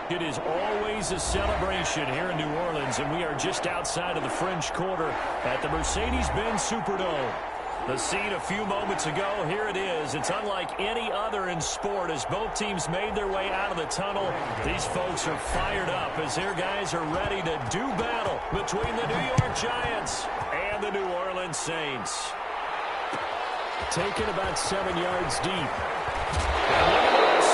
It is always a celebration here in New Orleans, and we are just outside of the French Quarter at the Mercedes-Benz Superdome. The scene a few moments ago, here it is. It's unlike any other in sport as both teams made their way out of the tunnel. These folks are fired up as their guys are ready to do battle between the New York Giants and the New Orleans Saints. Taken about 7 yards deep. And look at this.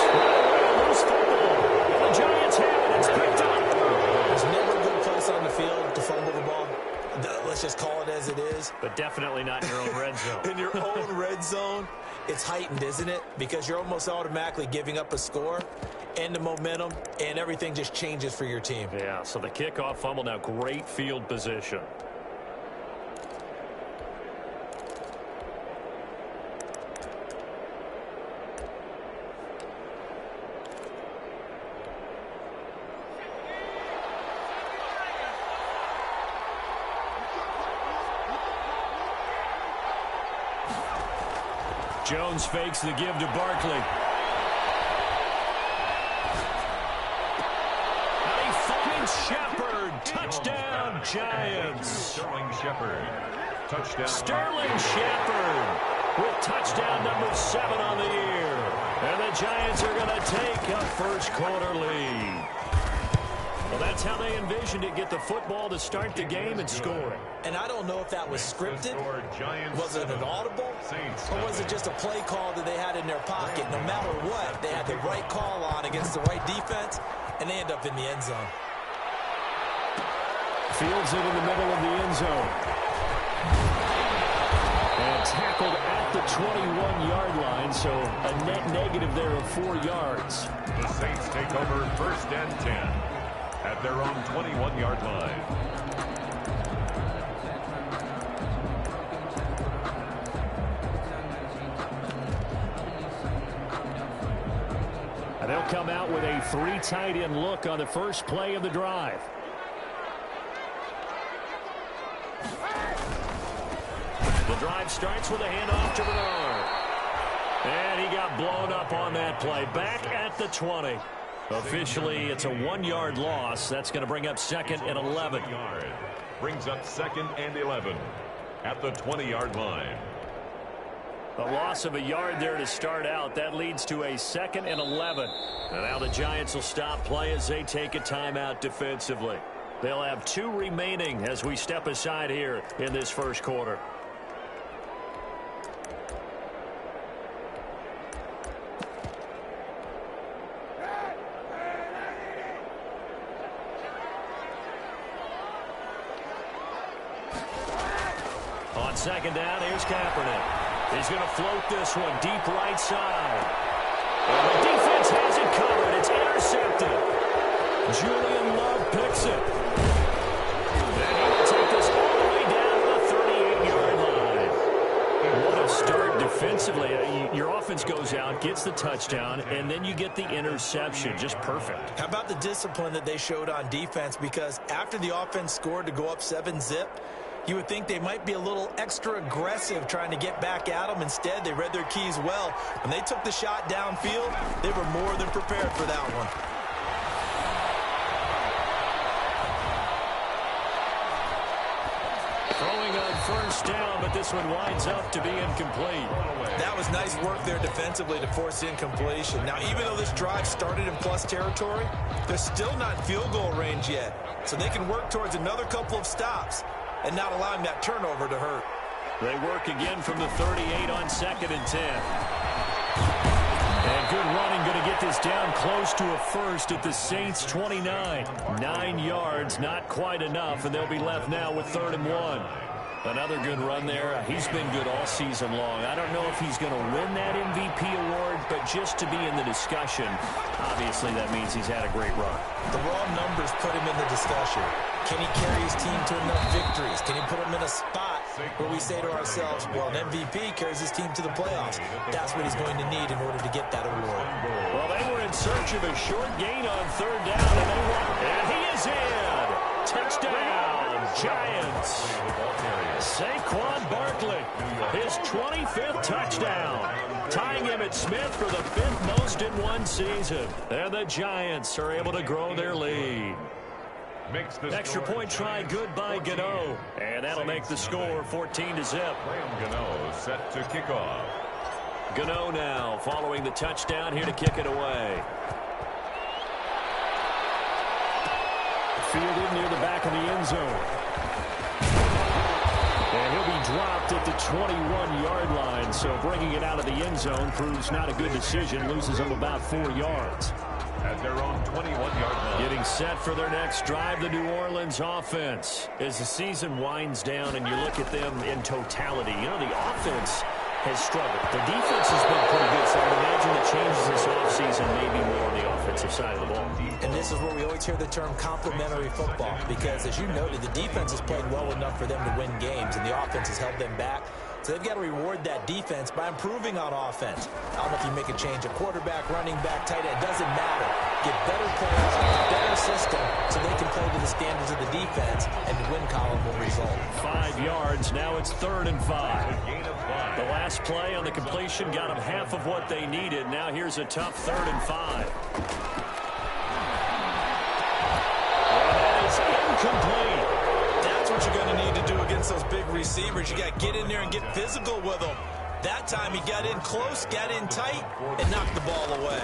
Loose football. And the Giants have it. It's picked up. There's never a good place on the field to fumble the ball. Let's just call it as it is. But definitely not in your own red zone. In your own red zone, it's heightened, isn't it? Because you're almost automatically giving up a score and the momentum, and everything just changes for your team. Yeah, so the kickoff fumble, now great field position. Jones fakes the give to Barkley. Now he finds Shepard. Touchdown, Giants. Sterling Shepard. Touchdown. Sterling Shepard with touchdown number 7 on the year. And the Giants are going to take a first quarter lead. Well, that's how they envisioned it, get the football to start the game and score. And I don't know if that was scripted, was it an audible, or was it just a play call that they had in their pocket. No matter what, they had the right call on against the right defense, and they end up in the end zone. Fields it in the middle of the end zone. And tackled at the 21-yard line, so a net negative there of 4 yards. The Saints take over 1st and 10. At their own 21-yard line. And they'll come out with a 3 tight end look on the first play of the drive. The drive starts with a handoff to Bernard. And he got blown up on that play. Back at the 20. Officially, it's a 1-yard loss. That's going to bring up 2nd and 11. Brings up 2nd and 11 at the 20-yard line. A loss of a yard there to start out. That leads to a 2nd and 11. And now the Giants will stop play as they take a timeout defensively. They'll have 2 remaining as we step aside here in this first quarter. On 2nd down, here's Kaepernick. He's going to float this one deep right side. And the defense has it covered. It's intercepted. Julian Love picks it. And he will take this all the way down to the 38-yard line. What a start defensively. Your offense goes out, gets the touchdown, and then you get the interception. Just perfect. How about the discipline that they showed on defense? Because after the offense scored to go up 7-zip, you would think they might be a little extra aggressive trying to get back at them. Instead, they read their keys well. When they took the shot downfield, they were more than prepared for that one. Throwing on 1st down, but this one winds up to be incomplete. That was nice work there defensively to force incompletion. Now, even though this drive started in plus territory, they're still not in field goal range yet. So they can work towards another couple of stops and not allowing that turnover to hurt. They work again from the 38 on 2nd and 10. And good running, going to get this down close to a first at the Saints 29. 9 yards, not quite enough, and they'll be left now with 3rd and 1. Another good run there. He's been good all season long. I don't know if he's going to win that MVP award, but just to be in the discussion, obviously that means he's had a great run. The raw numbers put him in the discussion. Can he carry his team to enough victories? Can he put him in a spot where we say to ourselves, well, an MVP carries his team to the playoffs. That's what he's going to need in order to get that award. Well, they were in search of a short gain on 3rd down, and he is in. Touchdown, Giants. Saquon Barkley, his 25th touchdown, tying him at Smith for the 5th most in one season. And the Giants are able to grow their lead. Extra point try good by Gano. And that'll make the score 14-0. Gano set to kick off. Gano now following the touchdown here to kick it away. Fielded near the back of the end zone. And he'll be dropped at the 21-yard line. So bringing it out of the end zone proves not a good decision. Loses him about 4 yards. At their own 21-yard line. Getting set for their next drive, the New Orleans offense. As the season winds down and you look at them in totality, you know, the offense has struggled. The defense has been pretty good, so I would imagine the changes this offseason may be more on the offensive side of the ball. And this is where we always hear the term complementary football, because as you noted, the defense has played well enough for them to win games, and the offense has held them back. So they've got to reward that defense by improving on offense. I don't know if you make a change at quarterback, running back, tight end. It doesn't matter. Get better players, better system, so they can play to the standards of the defense, and the win column will result. 5 yards. Now it's 3rd and 5. The last play on the completion got them half of what they needed. Now here's a tough 3rd and 5. And that is incomplete. That's what you're going to need to do against those big receivers. You got to get in there and get physical with them. That time he got in close, got in tight, and knocked the ball away.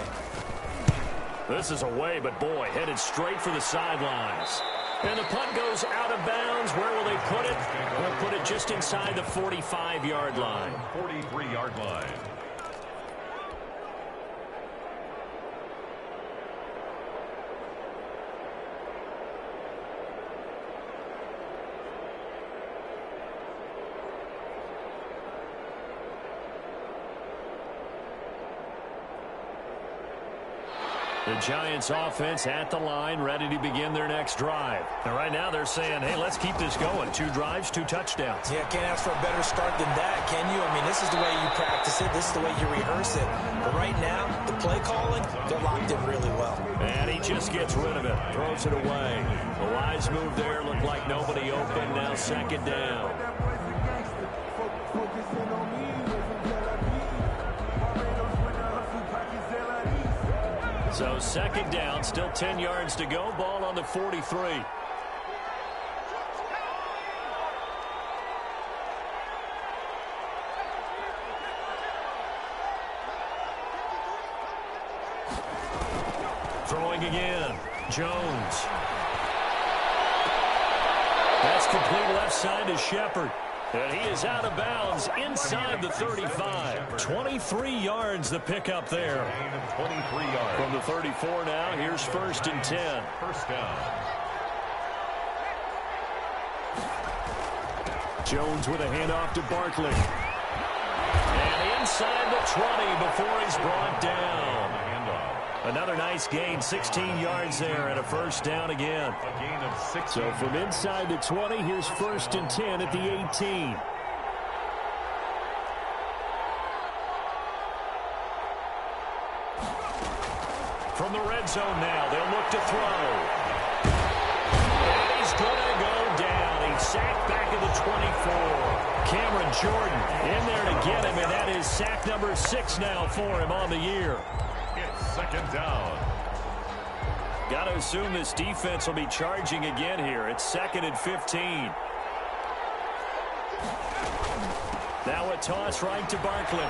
This is away, but boy, headed straight for the sidelines. And the punt goes out of bounds. Where will they put it? They'll put it just inside the 45-yard line. 43-yard line. The Giants offense at the line, ready to begin their next drive. And right now they're saying, hey, let's keep this going. 2 drives, 2 touchdowns. Yeah, can't ask for a better start than that, can you? I mean, this is the way you practice it. This is the way you rehearse it. But right now, the play calling, they're locked in really well. And he just gets rid of it, throws it away. The wise move there, looked like nobody open. Now 2nd down. So 2nd down, still 10 yards to go. Ball on the 43. Throwing again. Jones. That's complete left side to Shepard. And he is out of bounds inside the 35. 23 yards the pickup there. 23 yards. From the 34 now, here's 1st and 10. First down. Jones with a handoff to Barkley. And inside the 20 before he's brought down. Another nice gain, 16 yards there, and a 1st down again. A gain of 6. So from inside the 20, here's 1st and 10 at the 18. From the red zone now, they'll look to throw. And he's going to go down. He's sacked back at the 24. Cameron Jordan in there to get him, and that is sack number 6 now for him on the year. It's 2nd down. Got to assume this defense will be charging again here. It's 2nd and 15. Now a toss right to Barkley.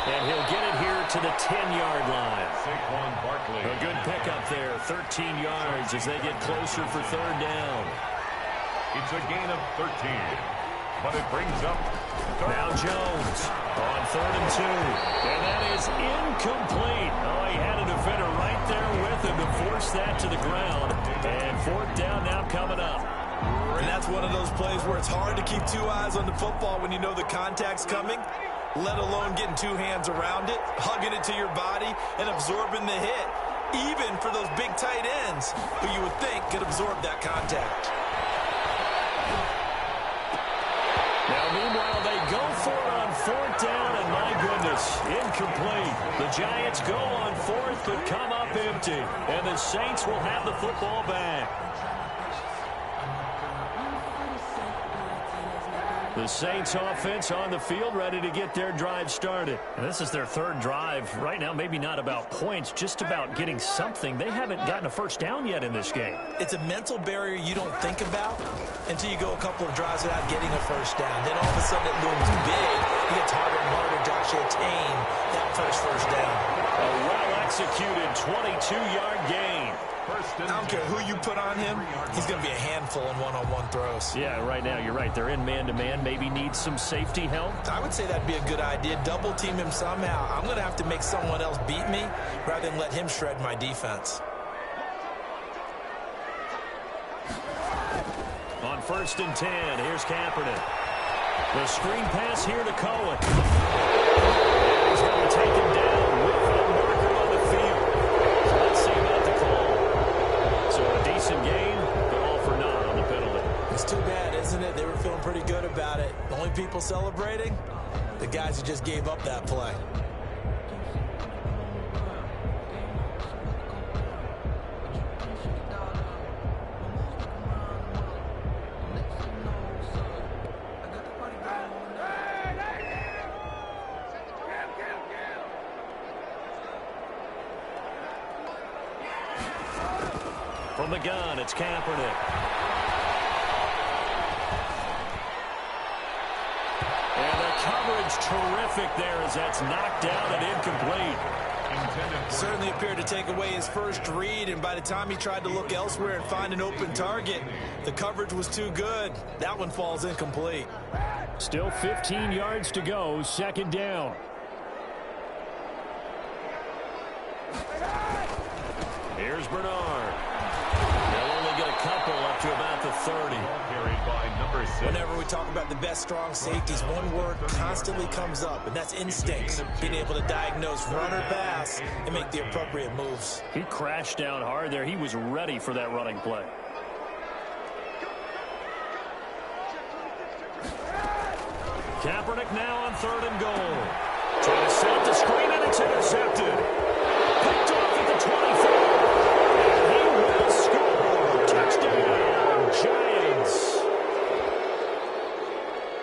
And he'll get it here to the 10-yard line. Saquon Barkley. A good pickup there, 13 yards as they get closer for 3rd down. It's a gain of 13. But it brings up now Jones on 3rd and 2. And that is incomplete. Oh, he had a defender right there with him to force that to the ground. And 4th down now coming up. And that's one of those plays where it's hard to keep 2 eyes on the football when you know the contact's coming, let alone getting 2 hands around it, hugging it to your body, and absorbing the hit, even for those big tight ends who you would think could absorb that contact. Now, meanwhile, they go for it on 4th down, and my goodness, incomplete. The Giants go on 4th, but come up empty. And the Saints will have the football back. The Saints offense on the field, ready to get their drive started. And this is their third drive. Right now, maybe not about points, just about getting something. They haven't gotten a first down yet in this game. It's a mental barrier you don't think about until you go a couple of drives without getting a first down. Then all of a sudden it looms big. It gets harder and harder to actually attain that first down. A well-executed 22-yard gain. I don't care who you put on him, he's going to be a handful in one-on-one throws. Yeah, right now, you're right. They're in man-to-man. Maybe need some safety help. I would say that'd be a good idea. Double team him somehow. I'm going to have to make someone else beat me rather than let him shred my defense. On 1st and 10, here's Kaepernick. The screen pass here to Cohen. And he's going to take him down with a marker on the field. So let's see about the call. So a decent gain, but all for naught on the penalty. It's too bad, isn't it? They were feeling pretty good about it. The only people celebrating, the guys who just gave up that play. From the gun, it's Kaepernick. And the coverage terrific there as that's knocked down and incomplete. Certainly appeared to take away his first read, and by the time he tried to look elsewhere and find an open target, the coverage was too good. That one falls incomplete. Still 15 yards to go, 2nd down. Here's Bernard. They'll only get a couple up to about the 30. Carried by number 6. Whenever we talk about the best strong safeties, one word constantly comes up, and that's instincts. Being able to diagnose run or pass and make the appropriate moves. He crashed down hard there. He was ready for that running play. Kaepernick now on 3rd and goal. Trying to set the screen, and it's intercepted. Picked off at the 24. And he will score. Touchdown, Giants.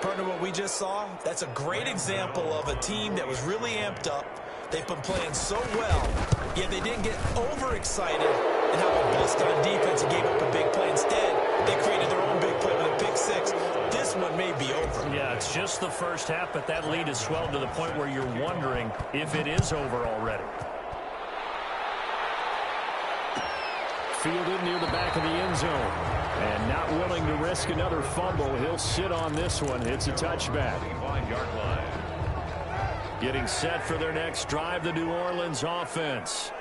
Partner, what we just saw, that's a great example of a team that was really amped up. They've been playing so well, yet they didn't get overexcited and have a bust on defense and gave up a big play. Instead, they created their own big play with a pick six. This one may be over. Yeah, it's just the first half, but that lead has swelled to the point where you're wondering if it is over already. Fielded near the back of the end zone. And not willing to risk another fumble. He'll sit on this one. It's a touchback. 5-yard line. Getting set for their next drive, the New Orleans offense.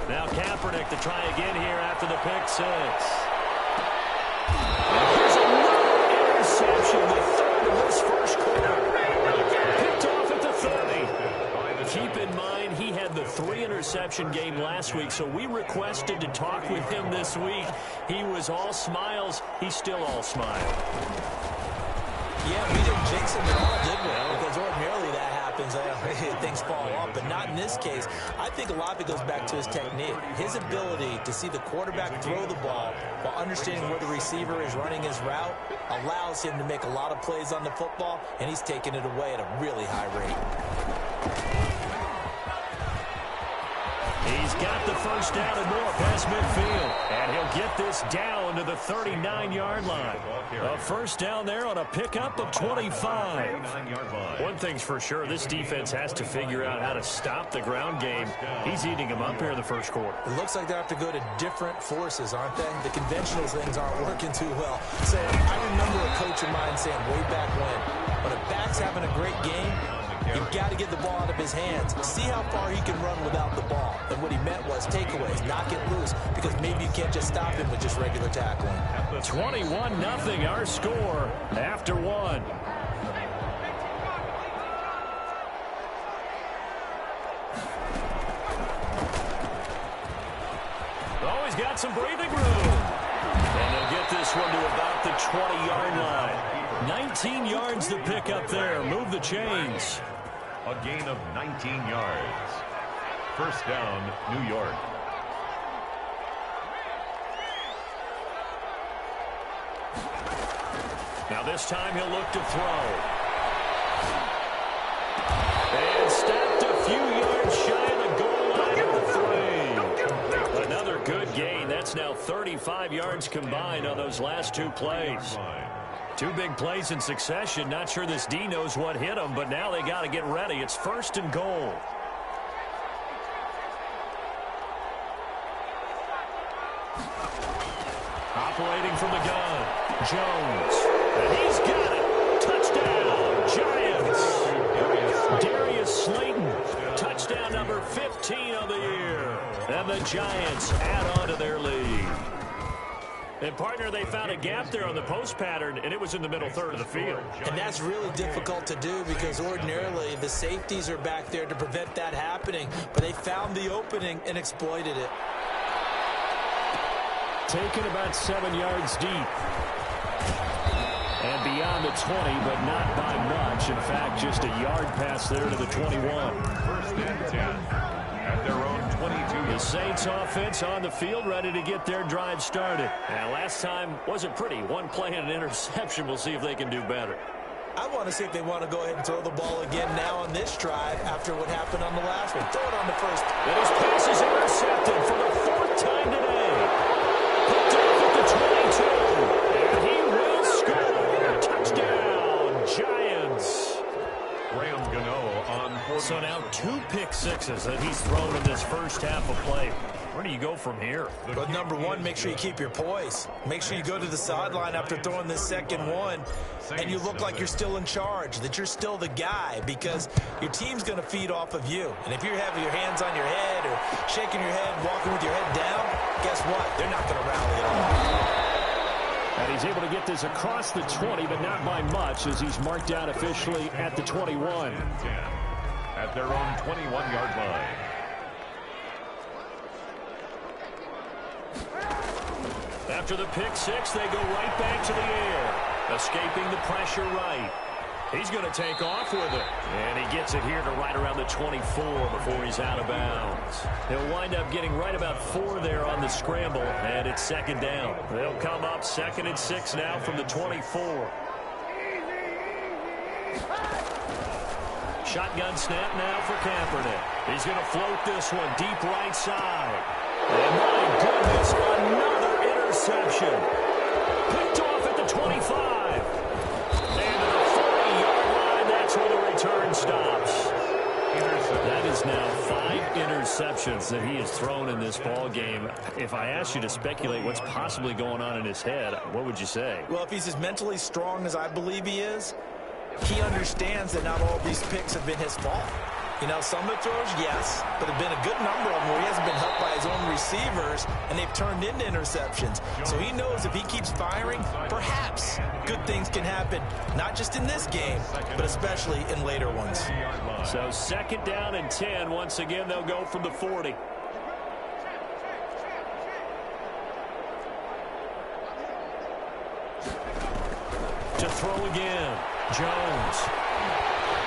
Now Kaepernick to try again here after the pick six. And here's another interception, the third of this first quarter. Picked off at the 30. Keep in mind, he had the 3-interception game last week, so we requested to talk with him this week. He was all smiles. He's still all smile. Yeah, we didn't jinx him at all, did we? Because ordinarily that happens. Things fall off, but not in this case. I think a lot of it goes back to his technique. His ability to see the quarterback throw the ball while understanding where the receiver is running his route allows him to make a lot of plays on the football, and he's taking it away at a really high rate. He's got the first down and more past midfield. And he'll get this down to the 39-yard line. A first down there on a pickup of 25. One thing's for sure, this defense has to figure out how to stop the ground game. He's eating them up here in the first quarter. It looks like they have to go to different forces, aren't they? The conventional things aren't working too well. So I remember a coach of mine saying way back when a back's having a great game, you've got to get the ball out of his hands. See how far he can run without the ball. And what he meant was takeaways, knock it loose, because maybe you can't just stop him with just regular tackling. 21-0, our score after one. Always got some breathing room. And they'll get this one to about the 20-yard line. 19 yards to pick up there. Move the chains. A gain of 19 yards. First down, New York. Now this time he'll look to throw. And stepped a few yards shy of the goal line with the 3. Another good gain. That's now 35 yards combined on those last 2 plays. 2 big plays in succession. Not sure this D knows what hit him, but now they got to get ready. It's 1st and goal. Operating from the gun, Jones. And he's got it. Touchdown, Giants. Darius Slayton, touchdown number 15 of the year. And the Giants add on to their lead. And, partner, they found a gap there on the post pattern, and it was in the middle third of the field. And that's really difficult to do because ordinarily the safeties are back there to prevent that happening. But they found the opening and exploited it. Taken about 7 yards deep. And beyond the 20, but not by much. In fact, just a yard pass there to the 21. 1st and 10 at their own 22. The Saints offense on the field, ready to get their drive started. And last time wasn't pretty. 1 play and an interception. We'll see if they can do better. I want to see if they want to go ahead and throw the ball again now on this drive after what happened on the last one. Throw it on the first. And his pass is intercepted for the 4th time today. Picked off at the 22. And he will score. Touchdown, Giants. Graham Gano on 40. So now 2 pick sixes that he's thrown in this first half of play. Where do you go from here? But number 1, make sure you keep your poise. Make sure you go to the sideline after throwing this second one, and you look like you're still in charge, that you're still the guy, because your team's going to feed off of you. And if you're having your hands on your head or shaking your head, walking with your head down, guess what? They're not going to rally at all. And he's able to get this across the 20, but not by much, as he's marked out officially at the 21. At their own 21-yard line. After the pick six, they go right back to the air, escaping the pressure right. He's going to take off with it. And he gets it here to right around the 24 before he's out of bounds. He'll wind up getting right about 4 there on the scramble, and it's 2nd down. They'll come up 2nd and 6 now from the 24. Shotgun snap now for Kaepernick. He's going to float this one deep right side. And my goodness, another interception. Picked off at the 25. And to the 40-yard line, that's where the return stops. That is now 5 interceptions that he has thrown in this ball game. If I asked you to speculate what's possibly going on in his head, what would you say? Well, if he's as mentally strong as I believe he is, he understands that not all these picks have been his fault. You know, some of the throws, yes, but there have been a good number of them where he hasn't been helped by his own receivers, and they've turned into interceptions. So he knows if he keeps firing, perhaps good things can happen, not just in this game, but especially in later ones. So 2nd down and 10. Once again, they'll go from the 40. To throw again, Jones.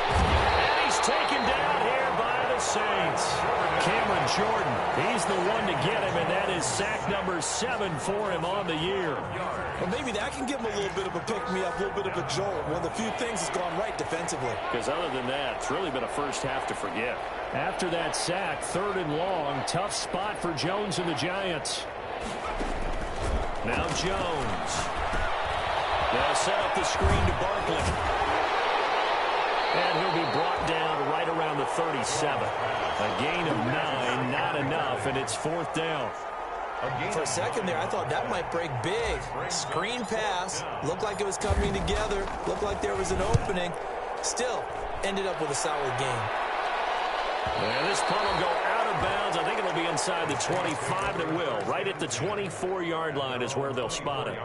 And he's taken down here by the Saints. Cameron Jordan, he's the one to get him, and that is sack number 7 for him on the year. Well, maybe that can give him a little bit of a pick-me-up, a little bit of a jolt. One of the few things that's gone right defensively. Because other than that, it's really been a first half to forget. After that sack, 3rd and long, tough spot for Jones and the Giants. Now Jones. They'll set up the screen to Barkley. And he'll be brought down right around the 37. A gain of 9, not enough, and it's 4th down. For a second there, I thought that might break big. Screen pass. Looked like it was coming together. Looked like there was an opening. Still, ended up with a solid game. And this punt will go out of bounds. I think it'll be inside the 25, and it will. Right at the 24-yard line is where they'll spot it.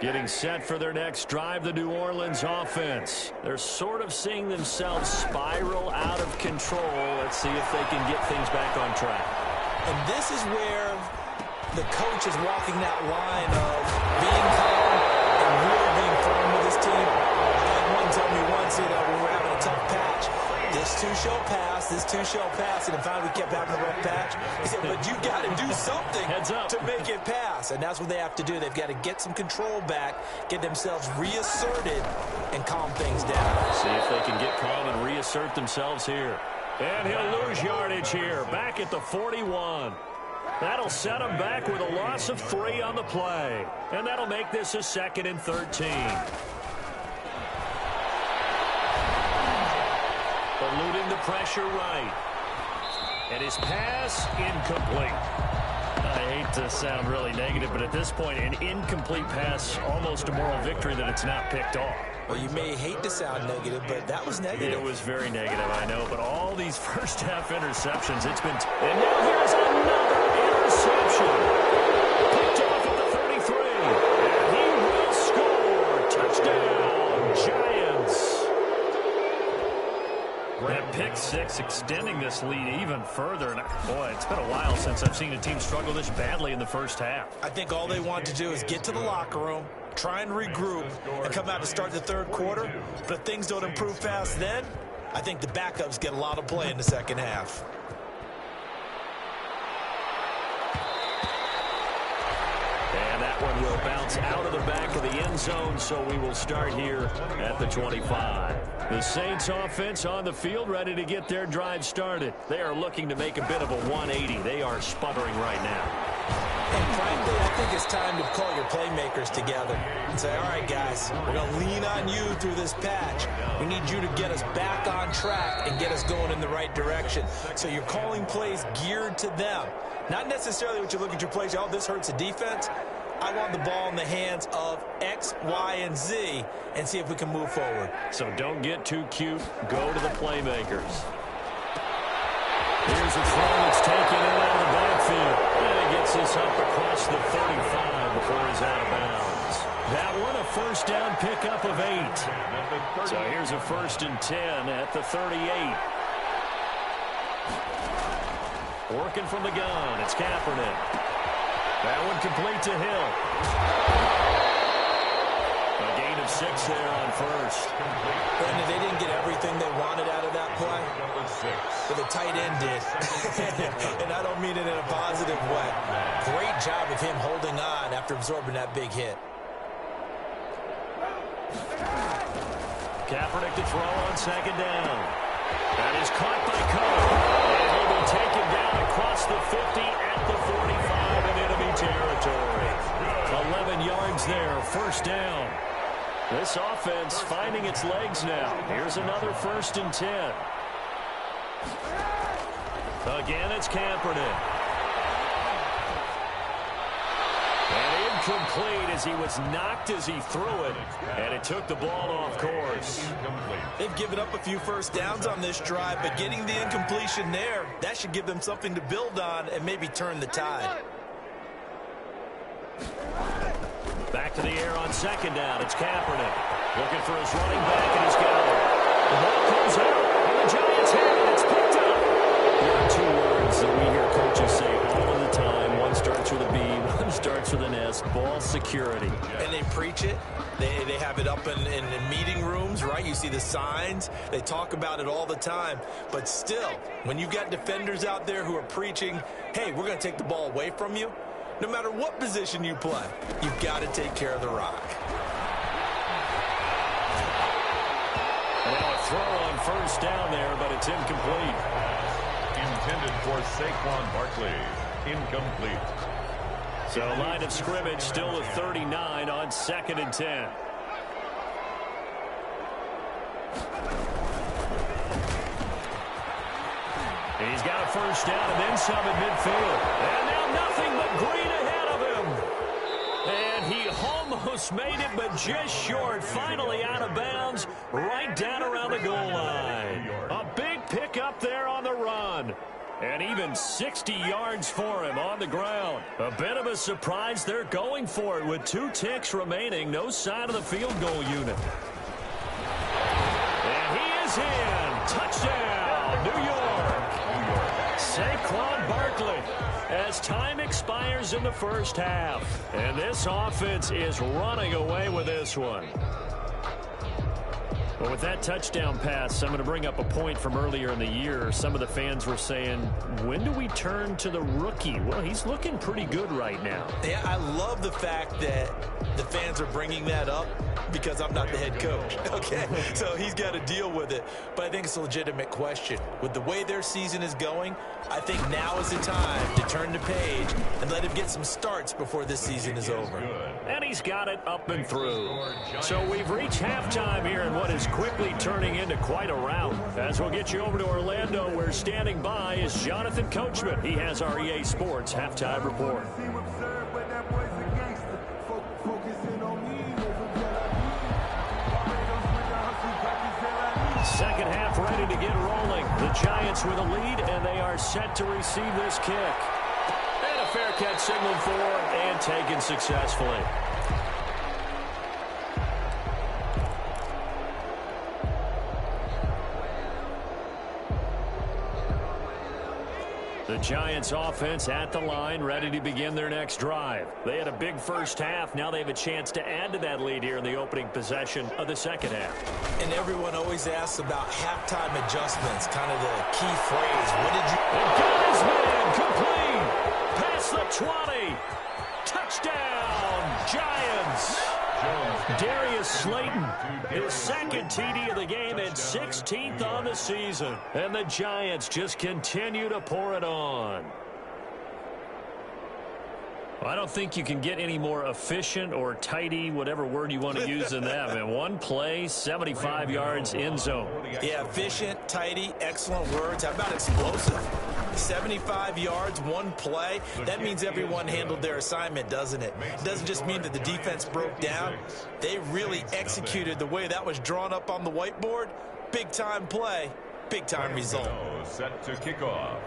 Getting set for their next drive, the New Orleans offense. They're sort of seeing themselves spiral out of control. Let's see if they can get things back on track. And this is where the coach is walking that line of being calm and really being firm with his team. I had one tell me once, when we're having a tough patch, This too shall pass. This too shall pass. And finally, we kept having a rough patch. He said, but you got to do something Heads up to make it pass. And that's what they have to do. They've got to get some control back, get themselves reasserted, and calm things down. See if they can get calm and reassert themselves here. And he'll lose yardage here, back at the 41. That'll set him back with a loss of 3 on the play. And that'll make this a 2nd and 13. Eluding the pressure right. And his pass incomplete. I hate to sound really negative, but at this point, an incomplete pass, almost a moral victory that it's not picked off. Well, you may hate to sound negative, but that was negative. It was very negative, I know, but all these first-half interceptions, it's been... And now here's another interception. Picked off at the 33. And he will score. Touchdown, Giants. That pick 6 extending this lead even further. And boy, it's been a while since I've seen a team struggle this badly in the first half. I think all they want to do is get to the locker room, try and regroup, and come out to start the third quarter. But if things don't improve fast then, I think the backups get a lot of play in the second half. And that one will bounce out of the back of the end zone, so we will start here at the 25. The Saints offense on the field, ready to get their drive started. They are looking to make a bit of a 180. They are sputtering right now. And frankly, I think it's time to call your playmakers together and say, all right, guys, we're going to lean on you through this patch. We need you to get us back on track and get us going in the right direction. So you're calling plays geared to them. Not necessarily what you look at your plays, oh, this hurts the defense. I want the ball in the hands of X, Y, and Z and see if we can move forward. So don't get too cute. Go to the playmakers. Here's a throw that's taken in out of the backfield. And he gets this up across the 35 before he's out of bounds. That one a first down pickup of 8. So here's a 1st and 10 at the 38. Working from the gun, it's Kaepernick. That one complete to Hill. A gain of 6 there on first. Brandon, they didn't get everything they wanted out of that play, but the tight end did. And I don't mean it in a positive way. Great job of him holding on after absorbing that big hit. Kaepernick to throw on 2nd down. That is caught by Cohen. And he will take him down across the 50 at the 45 in enemy territory. 11 yards there, 1st down. This offense finding its legs now. Here's another 1st and 10. Again, it's Kaepernick. And incomplete as he was knocked as he threw it. And it took the ball off course. They've given up a few first downs on this drive, but getting the incompletion there, that should give them something to build on and maybe turn the tide. Back to the air on 2nd down. It's Kaepernick. Looking for his running back, and he's got it. The ball comes out, and the Giants have it. It's picked up. There are 2 words that we hear coaches say all the time. One starts with a B, one starts with an S. Ball security. And they preach it. They have it up in meeting rooms, right? You see the signs. They talk about it all the time. But still, when you've got defenders out there who are preaching, hey, we're going to take the ball away from you, no matter what position you play, you've got to take care of the rock. And now a throw on 1st down there, but it's incomplete. Intended for Saquon Barkley. Incomplete. So line of scrimmage still at 39 on 2nd and 10. He's got a 1st down and then some at midfield. And now nothing but green ahead of him. And he almost made it, but just short. Finally out of bounds, right down around the goal line. A big pickup there on the run. And even 60 yards for him on the ground. A bit of a surprise. They're going for it with 2 ticks remaining. No sign of the field goal unit. And he is in. Touchdown, New York. Saquon Barkley as time expires in the first half. And this offense is running away with this one. Well, with that touchdown pass, I'm going to bring up a point from earlier in the year. Some of the fans were saying, when do we turn to the rookie? Well, he's looking pretty good right now. Yeah, I love the fact that the fans are bringing that up because I'm not the head coach, okay? So he's got to deal with it. But I think it's a legitimate question. With the way their season is going, I think now is the time to turn the page and let him get some starts before this season is over. And he's got it up and through. So we've reached halftime here in what is quickly turning into quite a rout. As we'll get you over to Orlando, where standing by is Jonathan Coachman. He has our EA Sports halftime report. Second half ready to get rolling. The Giants with a lead, and they are set to receive this kick. And a fair catch signaled for and taken successfully. The Giants offense at the line, ready to begin their next drive. They had a big first half. Now they have a chance to add to that lead here in the opening possession of the second half. And everyone always asks about halftime adjustments, kind of the key phrase. What did you... And got his man complete. Past the 20. Touchdown, Giants. Darius Slayton, his second TD of the game and 16th on the season. And the Giants just continue to pour it on. Well, I don't think you can get any more efficient or tidy, whatever word you want to use in that. Man, one play, 75 yards, end zone. Yeah, efficient, tidy, excellent words. How about explosive? 75 yards, one play. That means everyone handled their assignment, doesn't it? It doesn't just mean that the defense broke down. They really executed the way that was drawn up on the whiteboard. Big-time play, big-time result. Set to kick off.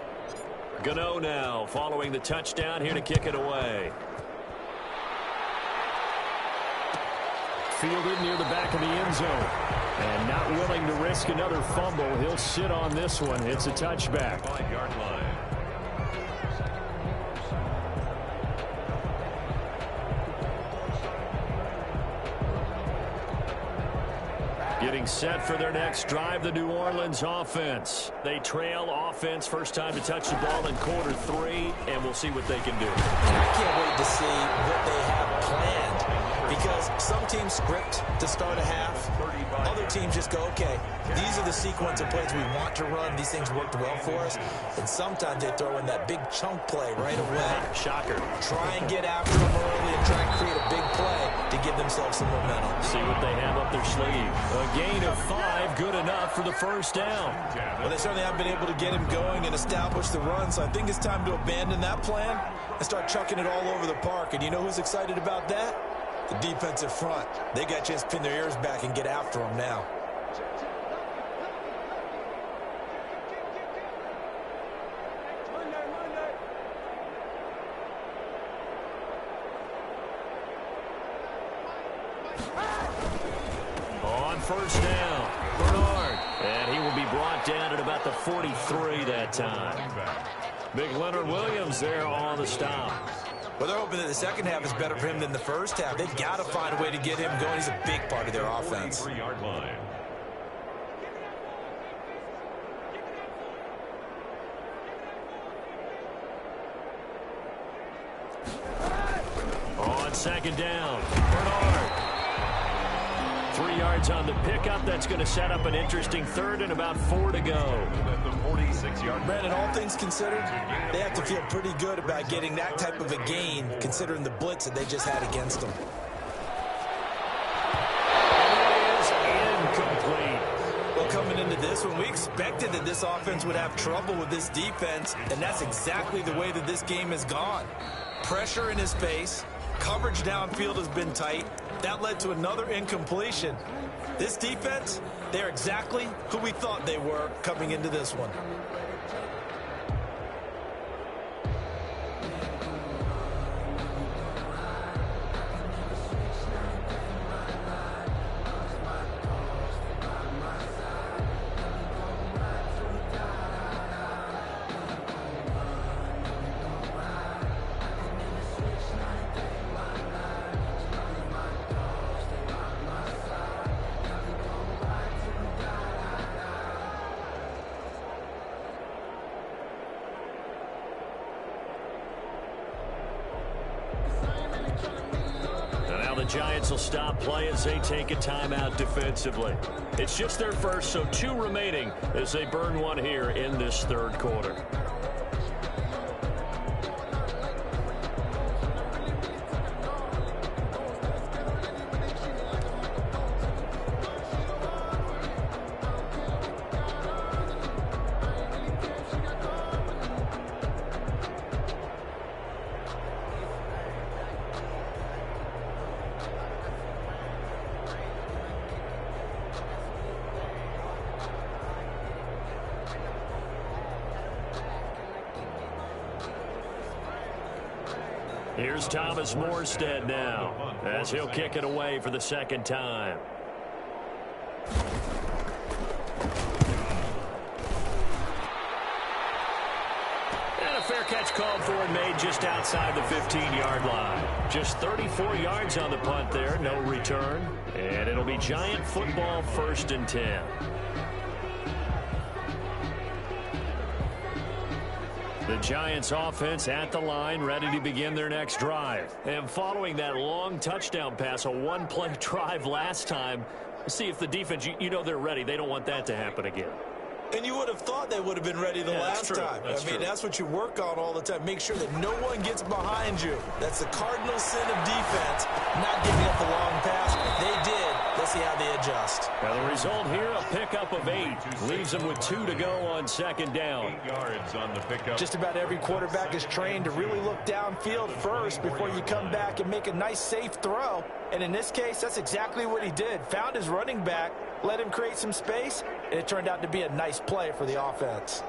Gano now following the touchdown, here to kick it away. Fielded near the back of the end zone. And not willing to risk another fumble. He'll sit on this one. It's a touchback. 5-yard line. Getting set for their next drive, the New Orleans offense. They trail offense, first time to touch the ball in quarter 3, and we'll see what they can do. I can't wait to see what they have planned, because some teams script to start a half. Other teams just go, okay, these are the sequence of plays we want to run. These things worked well for us. And sometimes they throw in that big chunk play right away. Shocker. Try and get after them early and try and create a big play to give themselves some momentum. See what they have up their sleeve. A gain of 5, good enough for the first down. Well, they certainly have been able to get him going and establish the run, so I think it's time to abandon that plan and start chucking it all over the park. And you know who's excited about that? The defensive front. They got a chance to pin their ears back and get after them now. On first down, Bernard. And he will be brought down at about the 43 that time. Big Leonard Williams there on the stop. Well, they're hoping that the second half is better for him than the first half. They've got to find a way to get him going. He's a big part of their offense. 3-yard line. On second down, Bernard. 3 yards on the pickup. That's going to set up an interesting third and about 4 to go. At the 46-yard line. Brandon, all things considered, they have to feel pretty good about getting that type of a gain, considering the blitz that they just had against them. It is incomplete. Well, coming into this one, we expected that this offense would have trouble with this defense, and that's exactly the way that this game has gone. Pressure in his face, coverage downfield has been tight. That led to another incompletion. This defense, they're exactly who we thought they were coming into this one. Giants will stop play as they take a timeout defensively. It's just their first, so 2 remaining as they burn one here in this third quarter. Here's Thomas Morstead now as he'll kick it away for the second time. And a fair catch called for and made just outside the 15-yard line. Just 34 yards on the punt there, no return. And it'll be Giant football, 1st and 10. The Giants offense at the line, ready to begin their next drive. And following that long touchdown pass, a one-play drive last time, see if the defense, you know they're ready. They don't want that to happen again. And you would have thought they would have been ready the last time. That's what you work on all the time. Make sure that no one gets behind you. That's the cardinal sin of defense, not giving up the long pass. They did. Let's see how they adjust. Now the result here, a pickup of 8. Leaves them with 2 to go on 2nd down. 8 yards on the pickup. Just about every quarterback is trained to really look downfield first before you come back and make a nice, safe throw. And in this case, that's exactly what he did. Found his running back, let him create some space, and it turned out to be a nice play for the offense.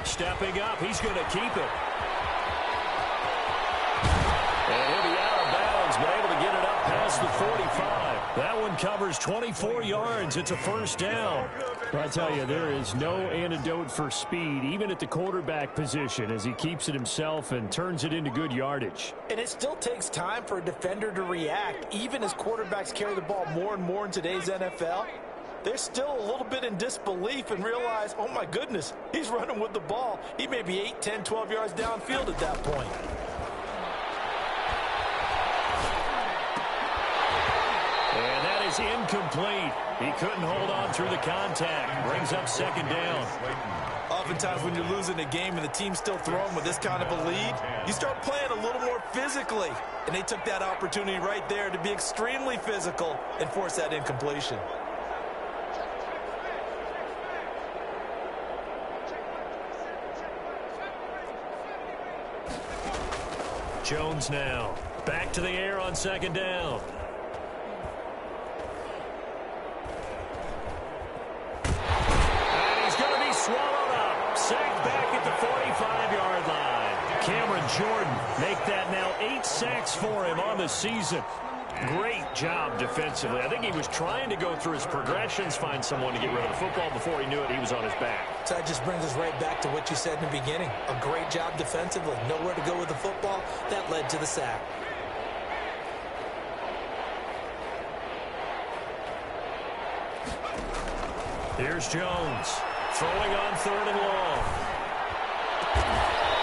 Stepping up, he's going to keep it. And he'll be out of bounds, but able to get it up past the 45. That one covers 24 yards. It's a 1st down. Well, I tell you, there is no antidote for speed, even at the quarterback position, as he keeps it himself and turns it into good yardage. And it still takes time for a defender to react, even as quarterbacks carry the ball more and more in today's NFL. They're still a little bit in disbelief and realize, oh my goodness, he's running with the ball. He may be 8, 10, 12 yards downfield at that point. And that is incomplete. He couldn't hold on through the contact. Brings up 2nd down. Oftentimes when you're losing a game and the team's still throwing with this kind of a lead, you start playing a little more physically. And they took that opportunity right there to be extremely physical and force that incompletion. Jones now. Back to the air on 2nd down. Swallowed up. Sacked back at the 45-yard line. Cameron Jordan make that now 8 sacks for him on the season. Great job defensively. I think he was trying to go through his progressions, find someone to get rid of the football. Before he knew it, he was on his back. So that just brings us right back to what you said in the beginning. A great job defensively. Nowhere to go with the football. That led to the sack. Here's Jones. Throwing on 3rd and long.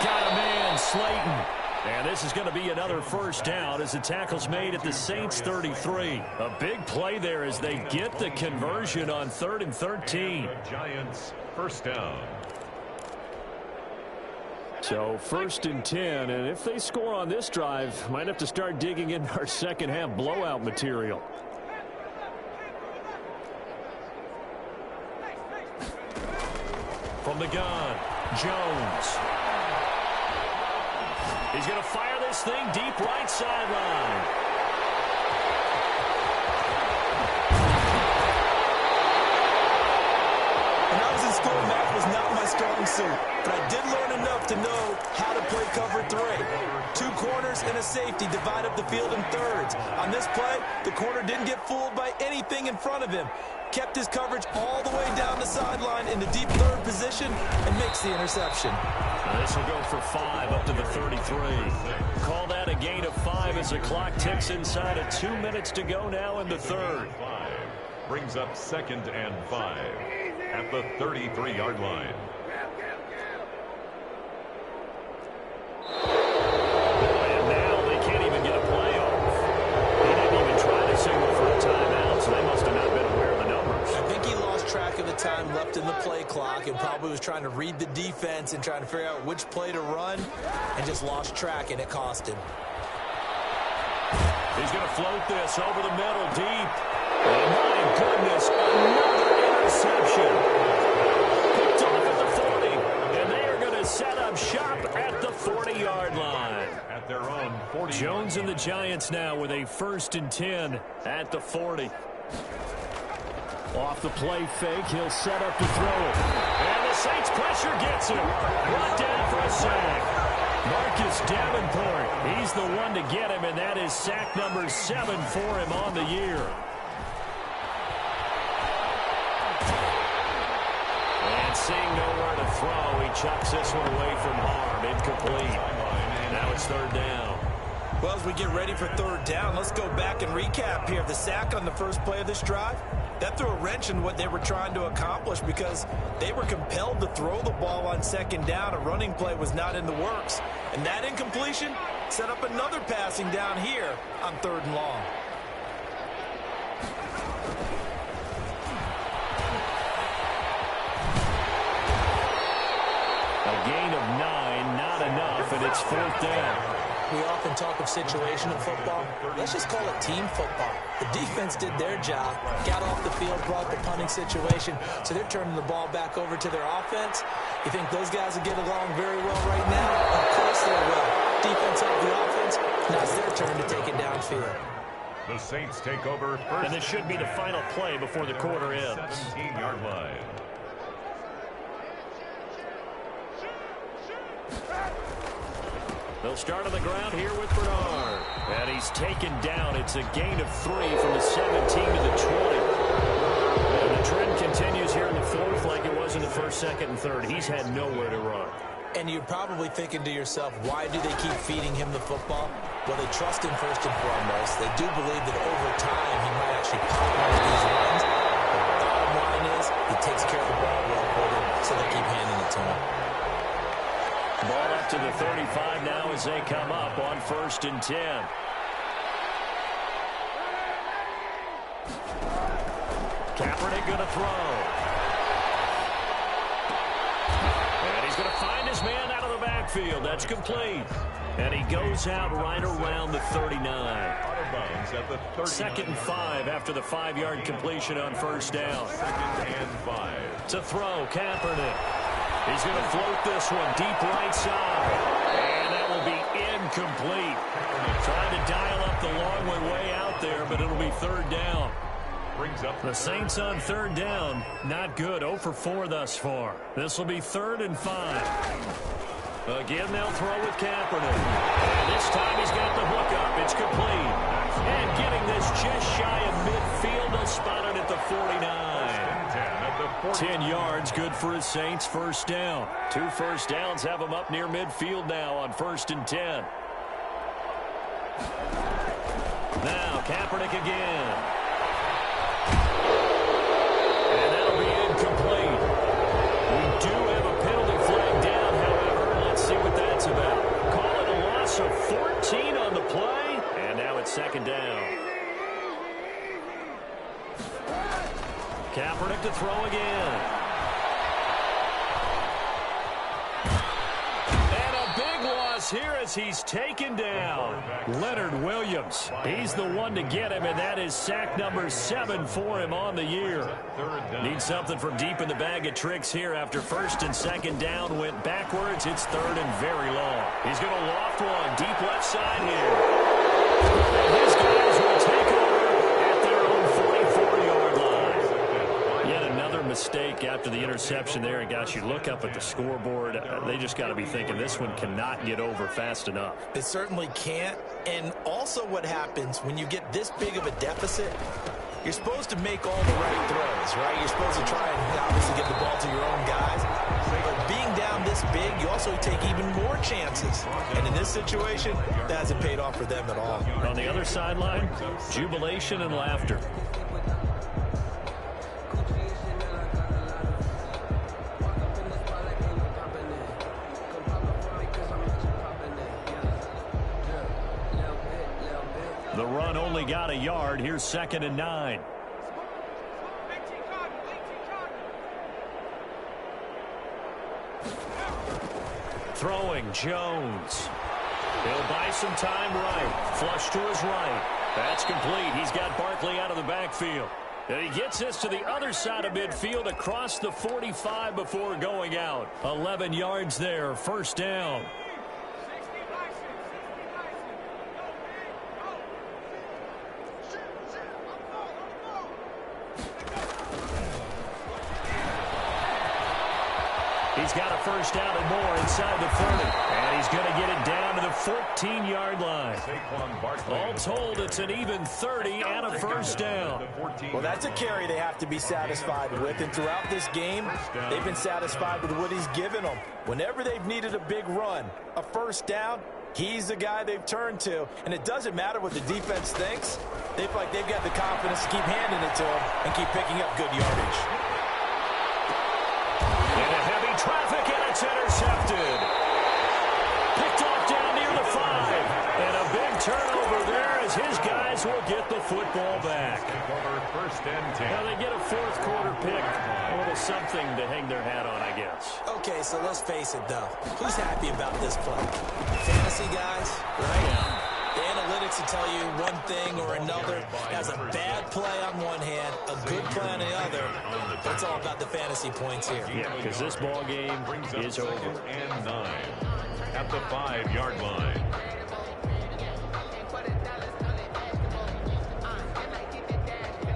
Got a man, Slayton. And this is going to be another 1st down as the tackle's made at the Saints 33. A big play there as they get the conversion on 3rd and 13. Giants 1st down. So 1st and 10, and if they score on this drive, might have to start digging into our second half blowout material. From the gun, Jones. He's going to fire this thing deep right sideline. When I was in school, math was not my strong suit, but I did learn enough to know how to play cover 3. 2 corners and a safety divide up the field in thirds. On this play, the corner didn't get fooled by anything in front of him. Kept his coverage all the way down the sideline in the deep 3rd position and makes the interception. Now this will go for 5 up to the 33. Call that a gain of 5 as the clock ticks inside of 2 minutes to go now in the 3rd. Brings up 2nd and 5 at the 33-yard line. in the play clock and probably was trying to read the defense and trying to figure out which play to run and just lost track, and it cost him. He's going to float this over the middle deep. Oh, my goodness, another interception. Picked off at the 40, and they are going to set up shop at the 40-yard line. At their own 40. Jones and the Giants now with a 1st and 10 at the 40. Off the play fake, he'll set up to throw it. And the Saints pressure gets him. Brought down for a sack. Marcus Davenport, he's the one to get him, and that is sack number 7 for him on the year. And seeing nowhere to throw, he chucks this one away from harm. Incomplete. Now it's 3rd down. Well, as we get ready for 3rd down, let's go back and recap here. The sack on the first play of this drive, that threw a wrench in what they were trying to accomplish because they were compelled to throw the ball on 2nd down. A running play was not in the works. And that incompletion set up another passing down here on 3rd and long. A gain of 9, not enough, and it's 4th down. We often talk of situational football. Let's just call it team football. The defense did their job, got off the field, brought the punting situation, so they're turning the ball back over to their offense. You think those guys will get along very well right now? Of course they will. Defense helped the offense. Now it's their turn to take it downfield. The Saints take over first. And this should be the final play before the quarter ends. 17-yard line. They'll start on the ground here with Bernard. And he's taken down. It's a gain of 3 from the 17 to the 20. And the trend continues here in the 4th like it was in the 1st, 2nd, and 3rd. He's had nowhere to run. And you're probably thinking to yourself, why do they keep feeding him the football? Well, they trust him first and foremost. They do believe that over time he might actually pop one of these runs. But the bottom line is he takes care of the ball well for them, so they keep handing it to him. Ball up to the 35 now as they come up on 1st and 10. Kaepernick going to throw. And he's going to find his man out of the backfield. That's complete. And he goes out right around the 39. At the 2nd and 5 after the 5-yard completion on 1st down. 2nd and 5. To throw, Kaepernick. He's going to float this one deep right side. And that will be incomplete. Trying to dial up the long way out there, but it'll be 3rd down. Brings up The Saints on 3rd down. Not good. 0 for 4 thus far. This will be 3rd and 5. Again, they'll throw with Kaepernick. And this time he's got the hook up. It's complete. And getting this just shy of midfield. They'll spot it at the 49. 10 yards, good for his Saints. 1st down. 2 first downs have them up near midfield now on 1st and 10. Now Kaepernick again. And that'll be incomplete. We do have a penalty flag down, however. Let's see what that's about. Call it a loss of 14 on the play. And now it's 2nd down. Kaepernick to throw again. And a big loss here as he's taken down. Leonard Williams. He's the one to get him, and that is sack number 7 for him on the year. Needs something from deep in the bag of tricks here after 1st and 2nd down went backwards. It's 3rd and very long. He's going to loft one deep left side here. And his guys will take over at their own 44-yard line. Yet another mistake after the interception there. And gosh, you look up at the scoreboard, they just got to be thinking this one cannot get over fast enough. It certainly can't. And also what happens when you get this big of a deficit, you're supposed to make all the right throws, right? You're supposed to try and obviously get the ball to your own guys. But being down this big, you also take even more chances. And in this situation, that hasn't paid off for them at all. On the other sideline, jubilation and laughter. The run only got a yard. Here's 2nd and 9. Throwing, Jones. He'll buy some time right. Flush to his right. That's complete. He's got Barkley out of the backfield. And he gets this to the other side of midfield across the 45 before going out. 11 yards there, first down. He's got a first down and more inside the 30. And he's going to get it down to the 14-yard line. All told, it's an even 30 and a first down. Well, that's a carry they have to be satisfied with. And throughout this game, they've been satisfied with what he's given them. Whenever they've needed a big run, a first down, he's the guy they've turned to. And it doesn't matter what the defense thinks. They feel like they've got the confidence to keep handing it to him and keep picking up good yardage. Traffic, and it's intercepted. Picked off down near the 5. And a big turnover there as his guys will get the football back. First and 10. Now they get a fourth quarter pick. A little something to hang their hat on, I guess. Okay, so let's face it, though. Who's happy about this play? Fantasy guys, right? Yeah. The analytics will tell you one thing or another. Has a bad play on one hand, a good play on the other. But it's all about the fantasy points here. Yeah, because this ball game is over. And 9 at the 5-yard line.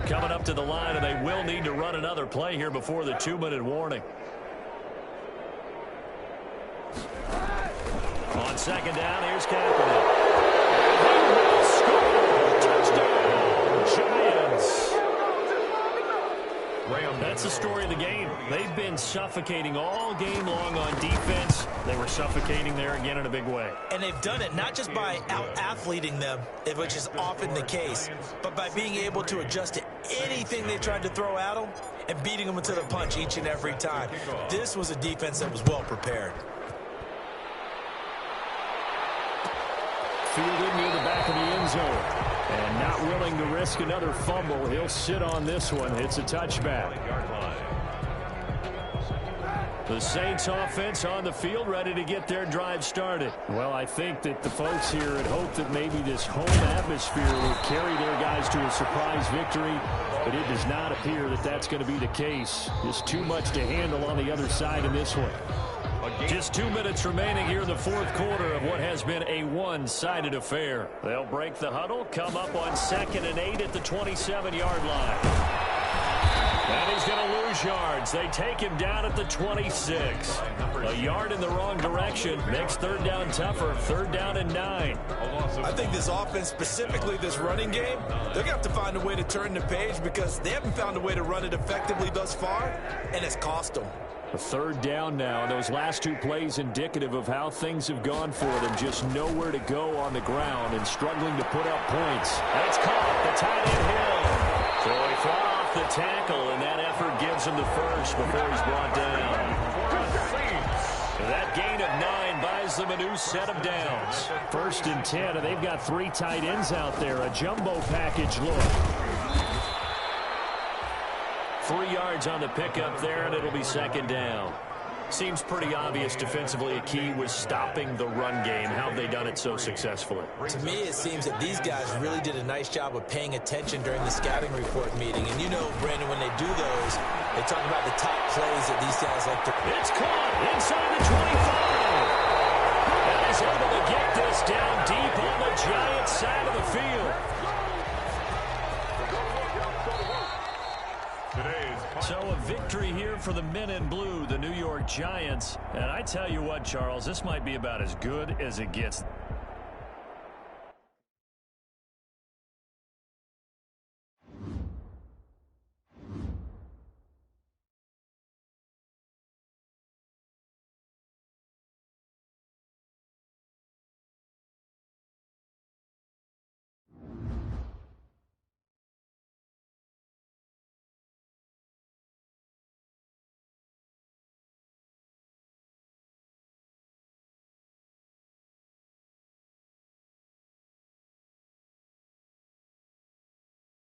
Coming up to the line, and they will need to run another play here before the 2-minute warning. On second down, here's Kaepernick. That's the story of the game. They've been suffocating all game long on defense. They were suffocating there again in a big way. And they've done it not just by out-athleting them, which is often the case, but by being able to adjust to anything they tried to throw at them and beating them into the punch each and every time. This was a defense that was well prepared. Fielded near the back of the end zone. And not willing to risk another fumble. He'll sit on this one. It's a touchback. The Saints offense on the field, ready to get their drive started. Well, I think that the folks here had hoped that maybe this home atmosphere would carry their guys to a surprise victory, but it does not appear that that's going to be the case. Just too much to handle on the other side in this one. Just 2 minutes remaining here in the fourth quarter of what has been a one-sided affair. They'll break the huddle, come up on 2nd and 8 at the 27-yard line. And he's going to lose yards. They take him down at the 26. A yard in the wrong direction makes third down tougher. 3rd down and 9. I think this offense, specifically this running game, they're going to have to find a way to turn the page because they haven't found a way to run it effectively thus far, and it's cost them. A 3rd down now, and those last 2 plays indicative of how things have gone for them. Just nowhere to go on the ground and struggling to put up points. That's caught. The tight end Hill. So he fought off the tackle, and that effort gives him the first before he's brought down. That gain of 9 buys them a new set of downs. 1st and 10, and they've got 3 tight ends out there. A jumbo package look. 3 yards on the pickup there, and it'll be 2nd down. Seems pretty obvious defensively a key was stopping the run game. How have they done it so successfully? To me, it seems that these guys really did a nice job of paying attention during the scouting report meeting. And you know, Brandon, when they do those, they talk about the top plays that these guys like to... It's caught inside the 25. And he's able to get this down deep on the Giants side of the field. So a victory here for the men in blue, the New York Giants. And I tell you what, Charles, this might be about as good as it gets.